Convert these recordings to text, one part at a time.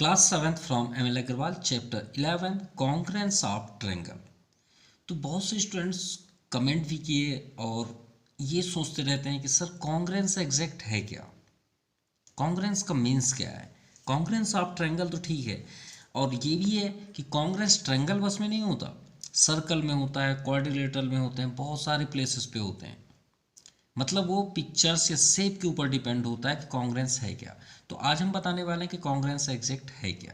Class 7th from M L Agrawal chapter 11 congruence of triangle. तो बहुत से स्टूडेंट्स कमेंट भी किए और ये सोचते रहते हैं कि सर कॉन्ग्रेंस एग्जैक्ट है क्या, कॉन्ग्रेंस का मीन्स क्या है। कॉन्ग्रेंस ऑफ ट्रायंगल तो ठीक है, और ये भी है कि कॉन्ग्रेंस ट्रायंगल बस में नहीं होता, सर्कल में होता है, क्वाड्रिलेटरल में होते हैं, बहुत सारे प्लेसेस पे होते हैं। मतलब वो पिक्चर्स या शेप के ऊपर डिपेंड होता है कि कॉन्ग्रेंस है क्या। तो आज हम बताने वाले हैं कि कॉन्ग्रेंस एग्जैक्ट है क्या।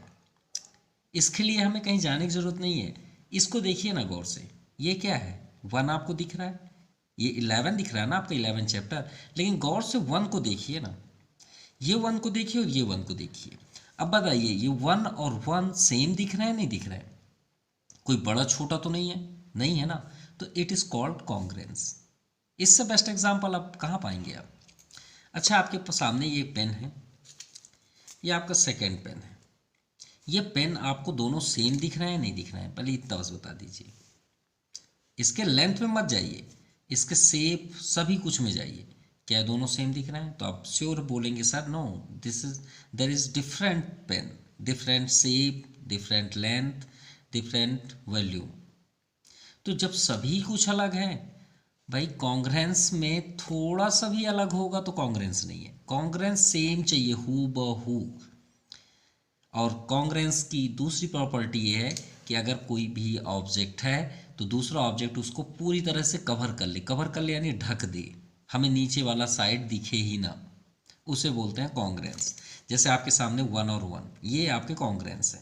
इसके लिए हमें कहीं जाने की ज़रूरत नहीं है। इसको देखिए ना गौर से, ये क्या है, 1 आपको दिख रहा है, ये 11 दिख रहा है ना आपका 11 चैप्टर। लेकिन गौर से 1 को देखिए ना, ये 1 को देखिए और ये 1 को देखिए। अब बताइए ये 1 और 1 सेम दिख रहा है नहीं दिख रहा है, कोई बड़ा छोटा तो नहीं है, नहीं है ना। तो इट इज़ कॉल्ड कॉन्ग्रेंस। इससे बेस्ट एग्जाम्पल आप कहाँ पाएंगे आप। अच्छा, आपके सामने ये पेन है, ये आपका सेकेंड पेन है। ये पेन आपको दोनों सेम दिख रहे हैं नहीं दिख रहे हैं, पहले इतना बस बता दीजिए। इसके लेंथ में मत जाइए, इसके शेप सभी कुछ में जाइए। क्या दोनों सेम दिख रहे हैं? तो आप श्योर बोलेंगे sir no, this is there is different pen, different shape, different length, different value. तो जब सभी कुछ अलग है भाई, कॉन्ग्रेंस में थोड़ा सा भी अलग होगा तो कॉन्ग्रेंस नहीं है। कॉन्ग्रेंस सेम चाहिए, हू बहू। और कॉन्ग्रेंस की दूसरी प्रॉपर्टी ये है कि अगर कोई भी ऑब्जेक्ट है तो दूसरा ऑब्जेक्ट उसको पूरी तरह से कवर कर ले। कवर कर ले यानी ढक दे, हमें नीचे वाला साइड दिखे ही ना, उसे बोलते हैं कॉन्ग्रेंस। जैसे आपके सामने 1 और 1, ये आपके कॉन्ग्रेंस है।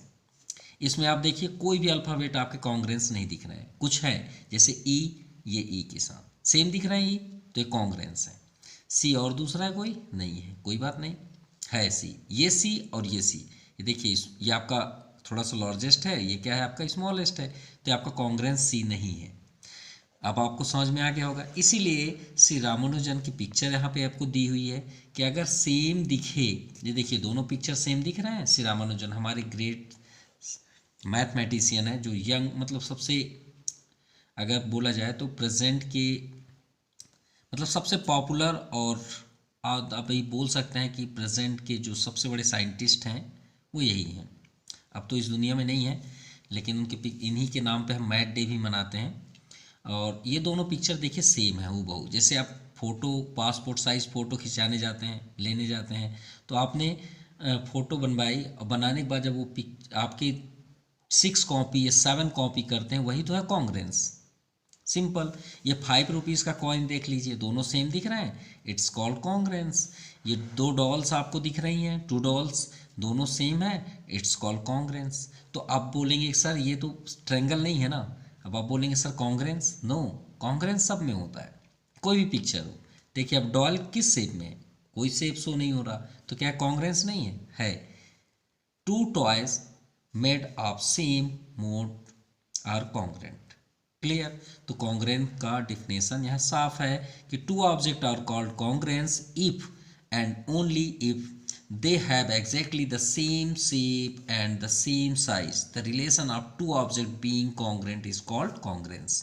इसमें आप देखिए कोई भी अल्फ़ाबेट आपके कॉन्ग्रेंस नहीं दिख रहे हैं, कुछ है जैसे ई, ये ई के साथ सेम दिख रहा है ई, तो ये कॉन्ग्रेंस है। सी और दूसरा है कोई नहीं है, कोई बात नहीं, है सी, ये सी और ये सी। ये देखिए ये आपका थोड़ा सा लार्जेस्ट है, ये क्या है आपका स्मॉलेस्ट है, तो आपका कॉन्ग्रेंस सी नहीं है। अब आपको समझ में आ गया होगा। इसीलिए श्री रामानुजन की पिक्चर यहाँ पे आपको दी हुई है कि अगर सेम दिखे, ये देखिए दोनों पिक्चर सेम दिख रहे हैं। श्री रामानुजन हमारे ग्रेट मैथमेटिशियन है, जो यंग मतलब सबसे, अगर बोला जाए तो प्रेजेंट के मतलब सबसे पॉपुलर, और आप ये बोल सकते हैं कि प्रेजेंट के जो सबसे बड़े साइंटिस्ट हैं वो यही हैं। अब तो इस दुनिया में नहीं है, लेकिन उनके इन्हीं के नाम पे हम मैथ डे भी मनाते हैं। और ये दोनों पिक्चर देखिए सेम है हूबहू। जैसे आप फ़ोटो, पासपोर्ट साइज़ फ़ोटो खिंचाने जाते हैं, लेने जाते हैं, तो आपने फ़ोटो बनवाई और बनाने के बाद जब वो आपकी 6 कॉपी या 7 कॉपी करते हैं, वही तो है कॉन्ग्रेंस। सिंपल। ये 5 रुपीज़ का कॉइन देख लीजिए, दोनों सेम दिख रहे हैं, इट्स कॉल्ड कॉन्ग्रेंस। ये 2 डॉल्स आपको दिख रही हैं, 2 डॉल्स, दोनों सेम है, इट्स कॉल्ड कॉन्ग्रेंस। तो आप बोलेंगे सर ये तो ट्रायंगल नहीं है ना। अब आप बोलेंगे सर कॉन्ग्रेंस, नो, कॉन्ग्रेंस सब में होता है, कोई भी पिक्चर हो। देखिए अब डॉल किस शेप में है, कोई शेप शो नहीं हो रहा, तो क्या कॉन्ग्रेंस नहीं है। 2 toys made of same mode are congruent. Clear. तो कॉन्ग्रेंट का डिफिनेशन यहाँ साफ है कि 2 object are called congruence if and only if they have exactly the same shape and the same size. The relation of 2 objects being congruent is called congruence.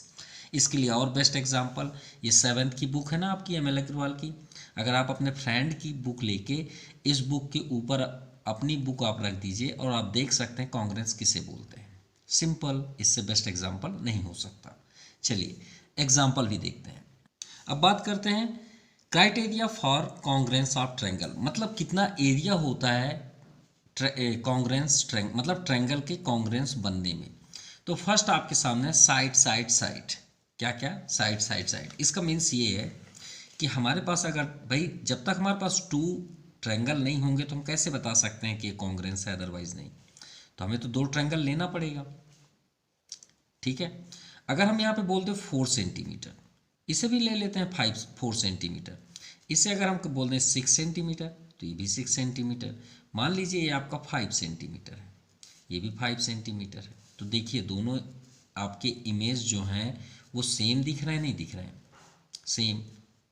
इसके लिए और best example, ये 7th की book है ना आपकी M L Agarwal की। अगर आप अपने फ्रेंड की बुक लेके इस बुक के ऊपर अपनी बुक आप रख दीजिए और आप देख सकते हैं कॉन्ग्रेंस किसे बोलते हैं। सिंपल, इससे बेस्ट एग्जांपल नहीं हो सकता। चलिए एग्जांपल भी देखते हैं। अब बात करते हैं criteria for congruence of triangle, मतलब कितना एरिया होता है कॉन्ग्रेंस ट्रायंगल, मतलब ट्रायंगल के कॉन्ग्रेंस बनने में। तो फर्स्ट आपके सामने साइड साइड साइड, क्या क्या, साइड साइड साइड। इसका मीन्स ये है कि हमारे पास अगर भाई जब तक हमारे पास 2 ट्रायंगल नहीं होंगे तो हम कैसे बता सकते हैं कि ये कॉन्ग्रेंस है, अदरवाइज नहीं। तो हमें तो 2 ट्रायंगल लेना पड़ेगा, ठीक है। अगर हम यहाँ पे बोलते हैं 4 सेंटीमीटर, इसे भी ले लेते हैं 4 सेंटीमीटर। इसे अगर हम बोल दें 6 सेंटीमीटर, तो ये भी 6 सेंटीमीटर। मान लीजिए ये आपका 5 सेंटीमीटर है, ये भी 5 सेंटीमीटर है। तो देखिए दोनों आपके इमेज जो हैं वो सेम दिख रहे हैं नहीं दिख रहे हैं, सेम।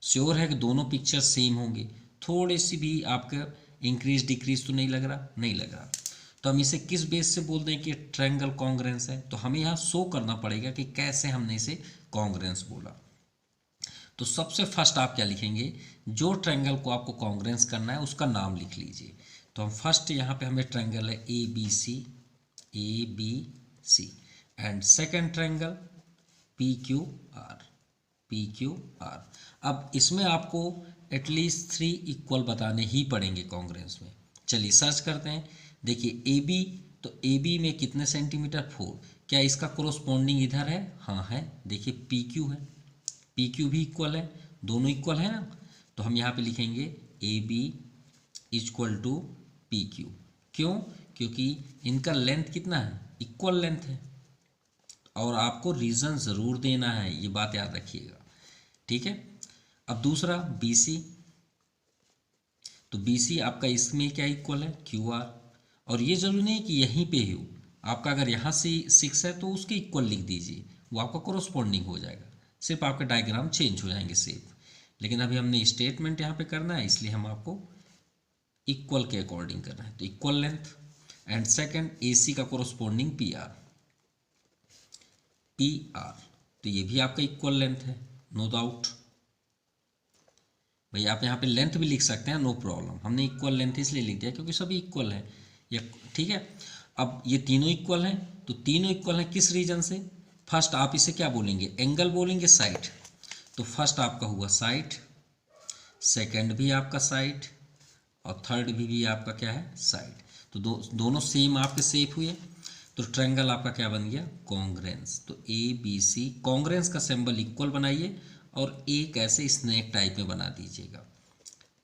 श्योर है कि दोनों पिक्चर सेम होंगे, थोड़ी सी भी आपका इंक्रीज डिक्रीज तो नहीं लग रहा, नहीं लग रहा। तो हम इसे किस बेस से बोल दें कि ट्रायंगल कॉन्ग्रेंस है, तो हमें यहाँ शो करना पड़ेगा कि कैसे हमने इसे कॉन्ग्रेंस बोला। तो सबसे फर्स्ट आप क्या लिखेंगे, जो ट्रायंगल को आपको कॉन्ग्रेंस करना है उसका नाम लिख लीजिए। तो हम फर्स्ट यहाँ पे हमें ट्रायंगल है A B C and second triangle P Q R. अब इसमें आपको एटलीस्ट 3 इक्वल बताने ही पड़ेंगे कॉन्ग्रेंस में। चलिए सर्च करते हैं। देखिए ए बी, तो ए बी में कितने सेंटीमीटर 4, क्या इसका कोरोस्पोंडिंग इधर है? हाँ है। देखिए पी क्यू है, पी क्यू भी इक्वल है, दोनों इक्वल है ना। तो हम यहाँ पे लिखेंगे A B equal to P Q. क्यों? क्योंकि इनका लेंथ कितना है, इक्वल लेंथ है। और आपको रीज़न ज़रूर देना है, ये बात याद रखिएगा, ठीक है। अब दूसरा बी सी, तो बी सी आपका इसमें क्या इक्वल है, क्यू आर। और ये जरूरी नहीं कि यहीं पे ही हो, आपका अगर यहाँ से 6 है तो उसके इक्वल लिख दीजिए, वो आपका कोरोस्पोंडिंग हो जाएगा, सिर्फ आपके डायग्राम चेंज हो जाएंगे सेप। लेकिन अभी हमने स्टेटमेंट यहाँ पे करना है, इसलिए हम आपको इक्वल के अकॉर्डिंग करना है। तो इक्वल लेंथ एंड सेकेंड ए सी का कोरोस्पोंडिंग पी आर, तो ये भी आपका इक्वल लेंथ है, नो डाउट। भाई आप यहाँ पे लेंथ भी लिख सकते हैं, नो प्रॉब्लम। हमने इक्वल लेंथ इसलिए लिख दिया क्योंकि सभी इक्वल है, या ठीक है। अब ये तीनों इक्वल हैं, तो तीनों इक्वल हैं किस रीजन से? फर्स्ट आप इसे क्या बोलेंगे, एंगल बोलेंगे, साइड। तो फर्स्ट आपका हुआ साइड, सेकंड भी आपका साइड, और थर्ड भी आपका क्या है, साइड। तो दोनों सेम आपके शेप हुए, तो ट्रायंगल आपका क्या बन गया, कॉन्ग्रेंस। तो ए बी सी, कॉन्ग्रेंस का सिंबल इक्वल बनाइए और एक ऐसे स्नेक टाइप में बना दीजिएगा,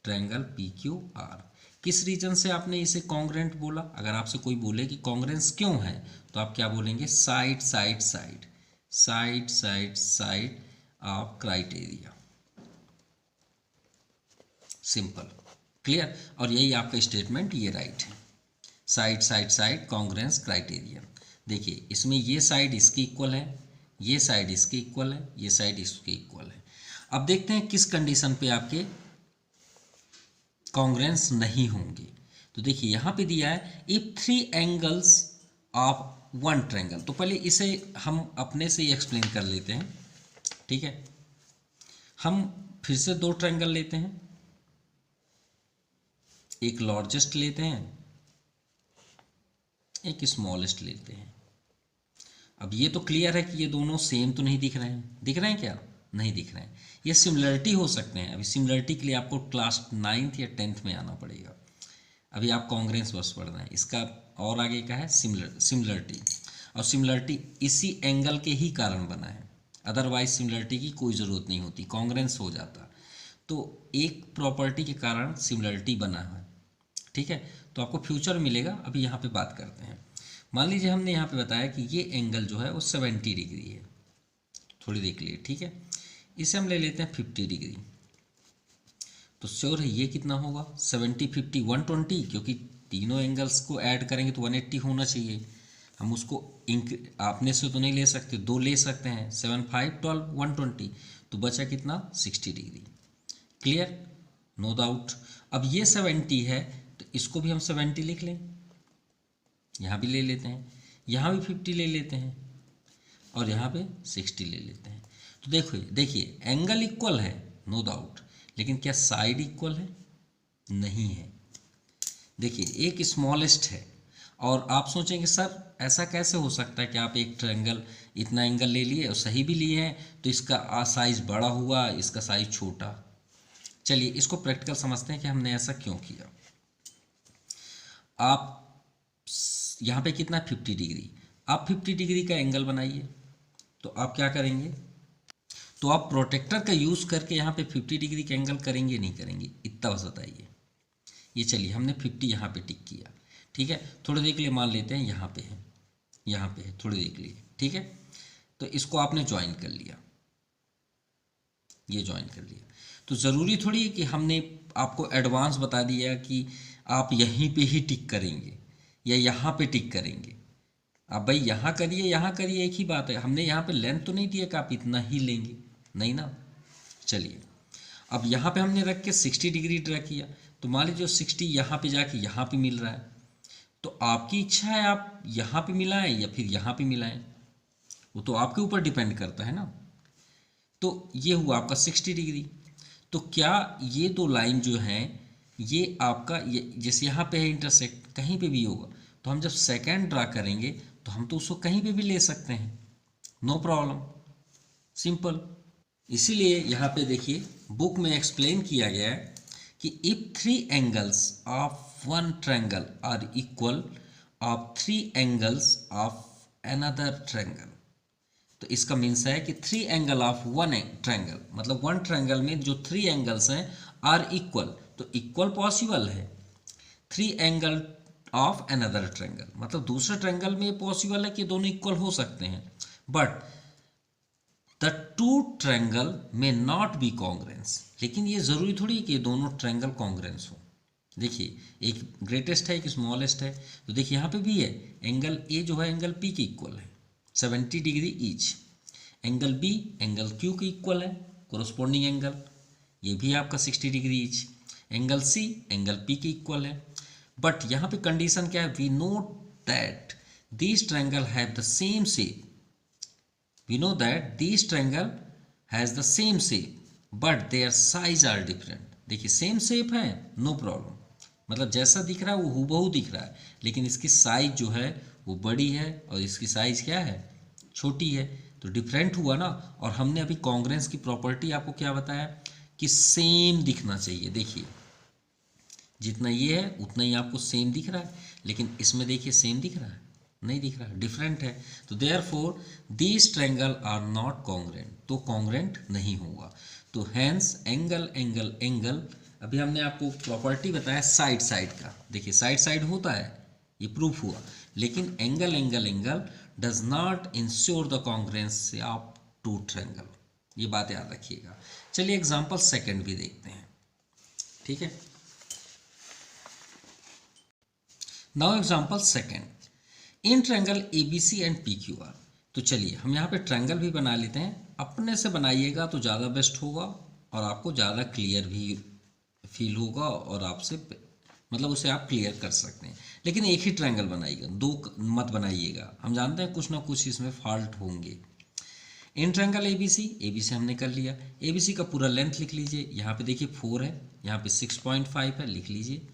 ट्रायंगल पी क्यू आर। किस रीजन से आपने इसे कॉन्ग्रेंट बोला? अगर आपसे कोई बोले कि कॉन्ग्रेंस क्यों है, तो आप क्या बोलेंगे, side side side, side side side of criteria, simple, clear. और यही आपका स्टेटमेंट, ये राइट है, side side side congruence criteria. देखिए इसमें ये साइड इसकी इक्वल है, ये साइड इसकी इक्वल है, ये साइड इसकी इक्वल है। अब देखते हैं किस कंडीशन पे आपके कॉन्ग्रेंस नहीं होंगे। तो देखिए यहाँ पे दिया है इफ 3 एंगल्स ऑफ 1 ट्रायंगल। तो पहले इसे हम अपने से ही एक्सप्लेन कर लेते हैं, ठीक है। हम फिर से 2 ट्रायंगल लेते हैं, एक लार्जेस्ट लेते हैं, एक स्मॉलेस्ट लेते हैं। अब ये तो क्लियर है कि ये दोनों सेम तो नहीं दिख रहे हैं, दिख रहे हैं क्या, नहीं दिख रहे हैं। ये सिमिलरिटी हो सकते हैं। अभी सिमिलरिटी के लिए आपको क्लास 9th या 10th में आना पड़ेगा। अभी आप कॉन्ग्रेंस बस पढ़ रहे हैं, इसका और आगे का है सिमिलरिटी। और सिमिलरिटी इसी एंगल के ही कारण बना है, अदरवाइज सिमिलरिटी की कोई ज़रूरत नहीं होती, कॉन्ग्रेंस हो जाता। तो एक प्रॉपर्टी के कारण सिमिलरिटी बना है, ठीक है। तो आपको फ्यूचर मिलेगा, अभी यहाँ पे बात करते हैं। मान लीजिए हमने यहाँ पे बताया कि ये एंगल जो है वो 70 डिग्री है, थोड़ी देख लीजिए, ठीक है। इसे हम ले लेते हैं 50 डिग्री। तो श्योर है ये कितना होगा, 70 50 120, क्योंकि तीनों एंगल्स को ऐड करेंगे तो 180 होना चाहिए। हम उसको आपने से तो नहीं ले सकते, 2 ले सकते हैं, 7 5 12 120, तो बचा कितना, 60 डिग्री, क्लियर, नो डाउट। अब ये 70 है तो इसको भी हम 70 लिख लें, यहाँ भी ले लेते हैं, यहाँ भी 50 ले लेते हैं, और यहाँ पे 60 ले लेते हैं। तो देखिए एंगल इक्वल है, नो डाउट, लेकिन क्या साइड इक्वल है, नहीं है। देखिए एक स्मॉलेस्ट है, और आप सोचेंगे सर ऐसा कैसे हो सकता है कि आप एक ट्रायंगल इतना एंगल ले लिए और सही भी लिए हैं, तो इसका साइज बड़ा हुआ, इसका साइज छोटा। चलिए इसको प्रैक्टिकल समझते हैं कि हमने ऐसा क्यों किया। आप यहाँ पे कितना 50 डिग्री, आप 50 डिग्री का एंगल बनाइए। तो आप क्या करेंगे, तो आप प्रोटेक्टर का यूज़ करके यहाँ पे 50 डिग्री का एंगल करेंगे नहीं करेंगे, इतना बस बताइए। ये चलिए हमने 50 यहाँ पे टिक किया, ठीक है। थोड़ी देर के लिए मान लेते हैं यहाँ पे है, यहाँ पे है, थोड़ी देर के लिए, ठीक है। तो इसको आपने ज्वाइन कर लिया, ये ज्वाइन कर लिया। तो ज़रूरी थोड़ी है कि हमने आपको एडवांस बता दिया कि आप यहीं पे ही टिक करेंगे या यहाँ पे टिक करेंगे। आप भाई यहाँ करिए, एक ही बात है। हमने यहाँ पे लेंथ तो नहीं दिया कि आप इतना ही लेंगे, नहीं ना। चलिए अब यहाँ पे हमने रख के 60 डिग्री ड्रा किया, तो मान लीजिए 60 यहाँ पे जाके यहाँ पे मिल रहा है, तो आपकी इच्छा है आप यहाँ पे मिलाएं या फिर यहाँ पे मिलाएं, वो तो आपके ऊपर डिपेंड करता है ना। तो ये हुआ आपका 60 डिग्री। तो क्या ये दो लाइन जो हैं ये आपका ये जैसे यहाँ पे है इंटरसेक्ट, कहीं पे भी होगा, तो हम जब सेकेंड ड्रा करेंगे तो हम तो उसको कहीं पे भी ले सकते हैं, नो प्रॉब्लम, सिंपल। इसीलिए यहाँ पे देखिए बुक में एक्सप्लेन किया गया है कि if three angles of one triangle are equal of three angles of another triangle, तो इसका मीन्स है कि three angle of one triangle, मतलब वन ट्रायंगल में जो थ्री एंगल्स हैं आर इक्वल, तो इक्वल पॉसिबल है। Three angle of another triangle मतलब दूसरे ट्रायंगल में पॉसिबल है कि दोनों इक्वल हो सकते हैं, बट द टू ट्रायंगल में नॉट बी कॉन्ग्रेंस, लेकिन ये जरूरी थोड़ी है कि ये दोनों ट्रायंगल कॉन्ग्रेंस हो। देखिए एक ग्रेटेस्ट है एक स्मॉलेस्ट है, तो देखिए यहाँ पे भी है, एंगल ए जो है एंगल पी के इक्वल है 70 degree each, angle B angle Q के इक्वल है कोरोस्पोंडिंग एंगल, ये भी आपका 60 degree each, angle C angle P के इक्वल है। बट यहाँ पे कंडीशन क्या है, we note that this triangle have the same shape, we know that these triangle has the same shape but their size are different। देखिए same shape है no problem, मतलब जैसा दिख रहा है वो हूबहू दिख रहा है, लेकिन इसकी साइज जो है वो बड़ी है और इसकी साइज क्या है, छोटी है, तो डिफरेंट हुआ ना। और हमने अभी कॉन्ग्रेंस की प्रॉपर्टी आपको क्या बताया कि सेम दिखना चाहिए। देखिए जितना ये है उतना ही आपको सेम दिख रहा है, लेकिन इसमें देखिए सेम दिख रहा है, नहीं दिख रहा, डिफरेंट है। तो therefore these triangle are not congruent, तो कॉन्ग्रेंट नहीं होगा। तो हैंस एंगल एंगल एंगल, अभी हमने आपको प्रॉपर्टी बताया साइड साइड का, देखिए साइड साइड होता है ये प्रूफ हुआ, लेकिन angle angle angle does not ensure the congruence of two triangle, ये बात याद रखिएगा। चलिए एग्जाम्पल सेकेंड भी देखते हैं, ठीक है। Now example second, in triangle A B C and P Q R, तो चलिए हम यहाँ पे ट्रायंगल भी बना लेते हैं, अपने से बनाइएगा तो ज़्यादा बेस्ट होगा और आपको ज़्यादा क्लियर भी फील होगा और आपसे मतलब उसे आप क्लियर कर सकते हैं। लेकिन एक ही ट्रायंगल बनाइएगा, दो मत बनाइएगा, हम जानते हैं कुछ ना कुछ इसमें फॉल्ट होंगे। इन ट्रायंगल ए बी सी हमने कर लिया, ए बी सी का पूरा लेंथ लिख लीजिए, यहाँ पे देखिए 4 है, यहाँ पे 6.5 है, लिख लीजिए,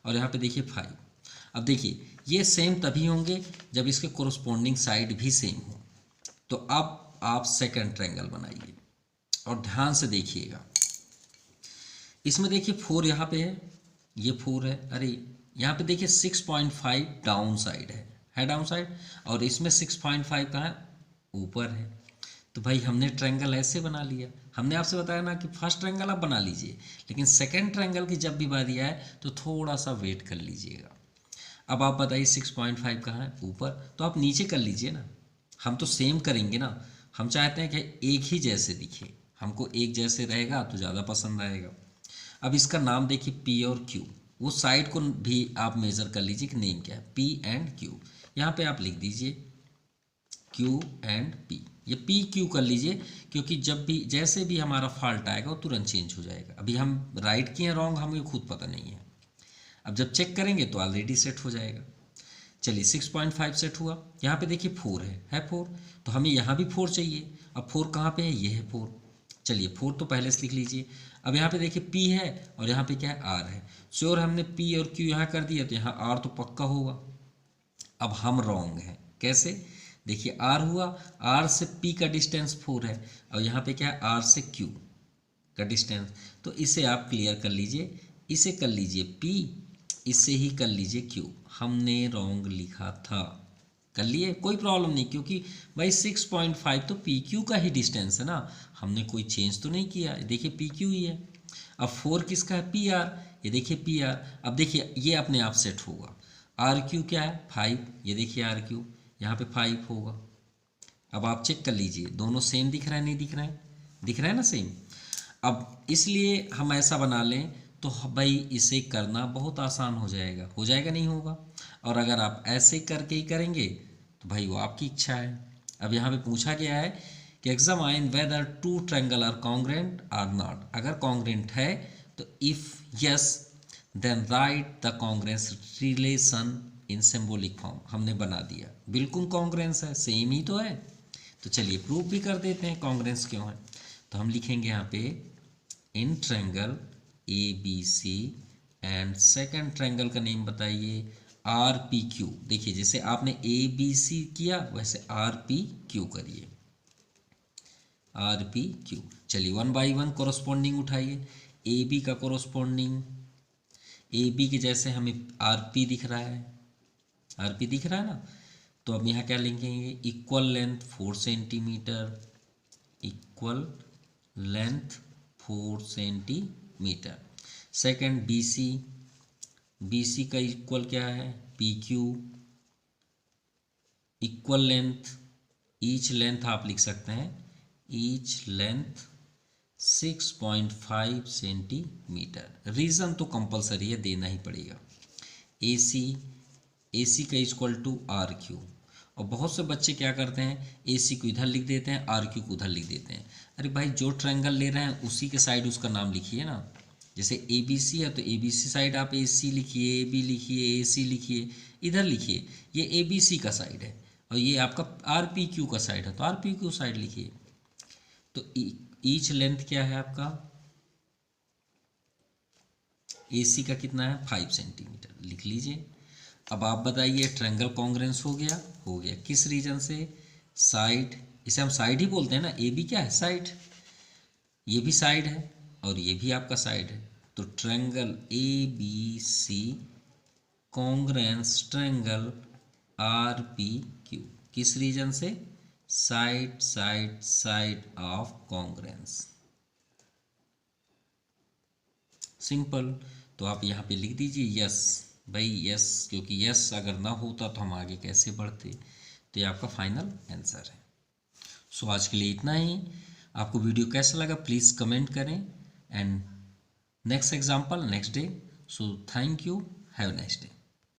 और यहाँ पे देखिए 5। अब देखिए ये सेम तभी होंगे जब इसके कोरोस्पोंडिंग साइड भी सेम हो। तो अब आप सेकंड ट्रायंगल बनाइए और ध्यान से देखिएगा, इसमें देखिए 4 यहाँ पे ये 4 है, अरे यहाँ पे देखिए 6.5 डाउन साइड है डाउन साइड, और इसमें 6.5 कहाँ है, ऊपर है। तो भाई हमने ट्रायंगल ऐसे बना लिया, हमने आपसे बताया ना कि फर्स्ट ट्रायंगल आप बना लीजिए, लेकिन सेकंड ट्रायंगल की जब भी बारी आए तो थोड़ा सा वेट कर लीजिएगा। अब आप बताइए 6.5 कहाँ है, ऊपर, तो आप नीचे कर लीजिए ना, हम तो सेम करेंगे ना, हम चाहते हैं कि एक ही जैसे दिखे, हमको एक जैसे रहेगा तो ज़्यादा पसंद आएगा। अब इसका नाम देखिए P और Q, वो साइड को भी आप मेज़र कर लीजिए कि नेम क्या है, P एंड Q, यहाँ पे आप लिख दीजिए Q एंड P, ये P Q कर लीजिए, क्योंकि जब भी जैसे भी हमारा फॉल्ट आएगा वो तुरंत चेंज हो जाएगा। अभी हम राइट किए रॉन्ग हमें खुद पता नहीं है, अब जब चेक करेंगे तो ऑलरेडी सेट हो जाएगा। चलिए 6.5 सेट हुआ, यहाँ पे देखिए 4 है 4, तो हमें यहाँ भी 4 चाहिए। अब 4 कहाँ पे है, ये है 4, चलिए 4 तो पहले से लिख लीजिए। अब यहाँ पे देखिए P है और यहाँ पे क्या है, R है, श्योर हमने P और Q यहाँ कर दिया तो यहाँ R तो पक्का होगा। अब हम रॉन्ग हैं, कैसे, देखिए R हुआ, R से P का डिस्टेंस 4 है, और यहाँ पे क्या है, R से Q का डिस्टेंस, तो इसे आप क्लियर कर लीजिए, इसे कर लीजिए P, इससे ही कर लीजिए Q, हमने रॉन्ग लिखा था, कर लिए कोई प्रॉब्लम नहीं, क्योंकि भाई 6.5 तो पी क्यू का ही डिस्टेंस है ना, हमने कोई चेंज तो नहीं किया, देखिए पी क्यू ही है। अब 4 किसका है, पी आर, ये देखिए पी आर। अब देखिए ये अपने आप सेट होगा, आर क्यू क्या है 5, ये देखिए आर क्यू यहाँ पे 5 होगा। अब आप चेक कर लीजिए दोनों सेम दिख रहा है, नहीं दिख रहा है, दिख रहा है ना सेम। अब इसलिए हम ऐसा बना लें तो भाई इसे करना बहुत आसान हो जाएगा नहीं होगा, और अगर आप ऐसे करके ही करेंगे तो भाई वो आपकी इच्छा है। अब यहाँ पे पूछा गया है कि examine whether two triangle are congruent or not, अगर कॉन्ग्रेंट है तो if yes then write the congruence relation in symbolic form, हमने बना दिया, बिल्कुल कॉन्ग्रेंस है, सेम ही तो है। तो चलिए प्रूफ भी कर देते हैं कॉन्ग्रेंस क्यों है। तो हम लिखेंगे यहाँ पे in triangle A B C and second triangle का नेम बताइए आर पी क्यू। देखिए जैसे आपने ए बी सी किया वैसे आर पी क्यू करिए, आर पी क्यू। चलिए वन बाई वन कोरस्पॉन्डिंग उठाइए। ए बी का कोरस्पॉन्डिंग, ए बी के जैसे हमें आर पी दिख रहा है, आर पी दिख रहा है ना, तो अब यहाँ क्या लिखेंगे equal length 4 centimetre, equal length 4 centimetre. Second B C, B C का इक्वल क्या है P Q, equal length, each length आप लिख सकते हैं ईच लेंथ 6.5 सेंटीमीटर। रीज़न तो कंपलसरी है, देना ही पड़ेगा। ए सी, ए सी का इक्वल टू आर क्यू। और बहुत से बच्चे क्या करते हैं ए सी को इधर लिख देते हैं, आर क्यू को उधर लिख देते हैं। अरे भाई जो ट्रायंगल ले रहे हैं उसी के साइड उसका नाम लिखिए ना। जैसे ए बी सी है तो ए बी सी साइड आप ए सी लिखिए, ए बी लिखिए, ए सी लिखिए, इधर लिखिए ये ए बी सी का साइड है और ये आपका आर पी क्यू का साइड है तो आर पी क्यू साइड लिखिए। तो ईच लेंथ क्या है आपका ए सी का कितना है 5 सेंटीमीटर, लिख लीजिए। अब आप बताइए ट्रायंगल कॉन्ग्रेंस हो गया, हो गया। किस रीजन से, साइड, इसे हम साइड ही बोलते हैं ना, ए बी क्या है साइड, ये भी साइड है और ये भी आपका साइड है। तो triangle A B C congruence triangle R P Q, किस रीजन से, side side side of congruence. Simple. तो आप यहाँ पे लिख दीजिए यस भाई, यस, क्योंकि यस अगर ना होता तो हम आगे कैसे बढ़ते। तो ये आपका फाइनल आंसर है। सो आज के लिए इतना ही। आपको वीडियो कैसा लगा प्लीज़ कमेंट करें and next example next day. So thank you, have a nice day.